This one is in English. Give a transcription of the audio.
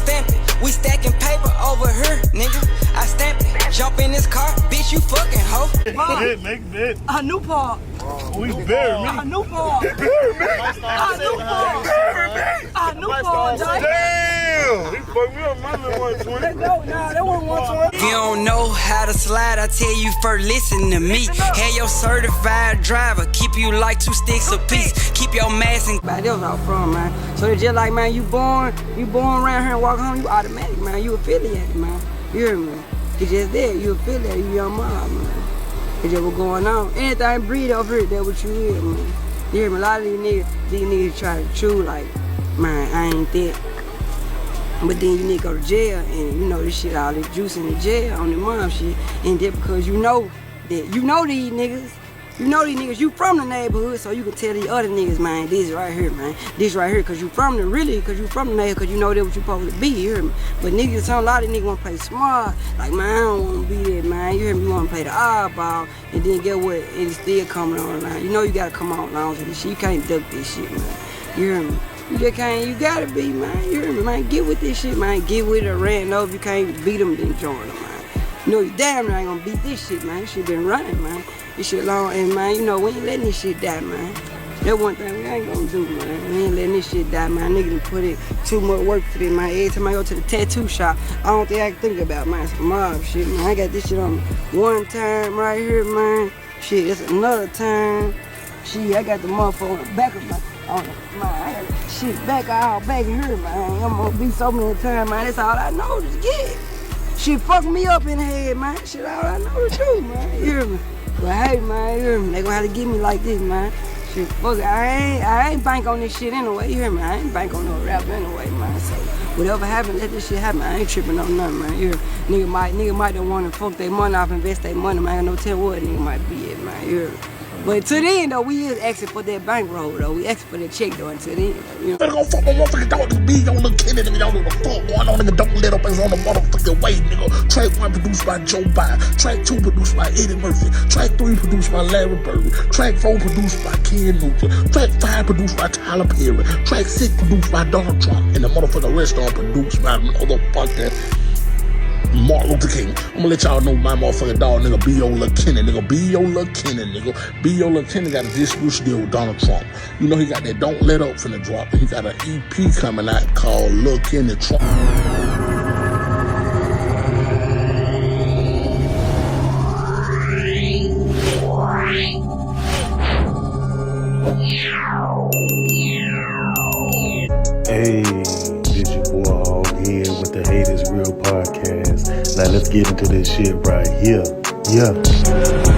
stamp it. We stacking paper over here, nigga. I stamp it. Jump in this car, bitch, you fucking hoe. Make bid. A new part. We bury me. A new part. Bury me. A new part. Bury me. A new part, Jay. Damn. He fucked me up. My little 120. Nah, that wasn't 120. If you don't know how to slide, I tell you first, listen to me. Have your certified driver, keep you like 2 sticks apiece. Keep your mask and... That was all from, man. So it's just like, man, you born around here and walk home, you automatic, man. You affiliated, man. You hear me? It's just there. You affiliated, you your mom, man. It's just what's going on. Anything breed over here, that's what you hear, man. You hear me? A lot of these niggas try to chew like, man, I ain't that. But then you need to go to jail, and you know this shit, all this juice in the jail on the mom shit, and just because you know these niggas, you from the neighborhood, so you can tell these other niggas, man, this right here, man, this right here, cause you from the neighborhood, cause you know that's what you supposed to be, you hear me? But niggas, a lot of niggas wanna play smart, like, man, I don't wanna be there, man, you hear me? You wanna play the oddball, and then get what, and it's still coming on line. You know you gotta come on line with this shit, you can't duck this shit, man, you hear me? You just can't, you gotta be, man, you hear me, man, get with this shit, man, get with it or ran over, you can't beat them, then join them, man. You know you damn near ain't gonna beat this shit, man, this shit been running, man. This shit long, and man, you know, we ain't letting this shit die, man. That's one thing we ain't gonna do, man. We ain't letting this shit die, man. Nigga done put in too much work for this, man. Every time I go to the tattoo shop, I don't think I can think about, man, some mob shit, man. I got this shit on one time right here, man. Shit, it's another time. Shit, I got the motherfucker on the back of my, I got shit back all back here, man. I'm gonna be so many times, man. That's all I know to get. Shit fuck me up in the head, man. Shit all I know to do, man. You hear me? But hey, man, you hear me? They gonna have to get me like this, man. Shit, fuck it. I ain't bank on this shit anyway, you hear me? I ain't bank on no rap anyway, man. So whatever happen, let this shit happen. I ain't tripping on nothing, man. You hear me? Nigga might don't wanna fuck their money off, invest their money, man. I ain't no tell what nigga might be it, man. You hear me? But to the end, though, we is asking for that bankroll, though. We asking for that check, though, until the end, though, you know? Better go fuck my motherfucking dog, nigga. Beo Lil Kennedy, nigga. Y'all know the fuck going on, nigga. Don't let up is on the motherfucking way, nigga. Track 1 produced by Joe Biden. Track 2 produced by Eddie Murphy. Track 3 produced by Larry Bird. Track 4 produced by Ken Nugent. Track 5 produced by Tyler Perry. Track 6 produced by Donald Trump. And the motherfucking rest are produced by motherfucking Martin Luther King. I'm gonna let y'all know my motherfucking dog, nigga, Beo Lil Kennedy, nigga. Beo Lil Kennedy, nigga. Beo Lil Kennedy got a distribution deal with Donald Trump. You know he got that Don't Let Up finna drop. He got an EP coming out called Lil Kennedy Trump. Hey, this your boy Hog here with the Hate Is Real podcast. Now let's get into this shit right here. Yeah.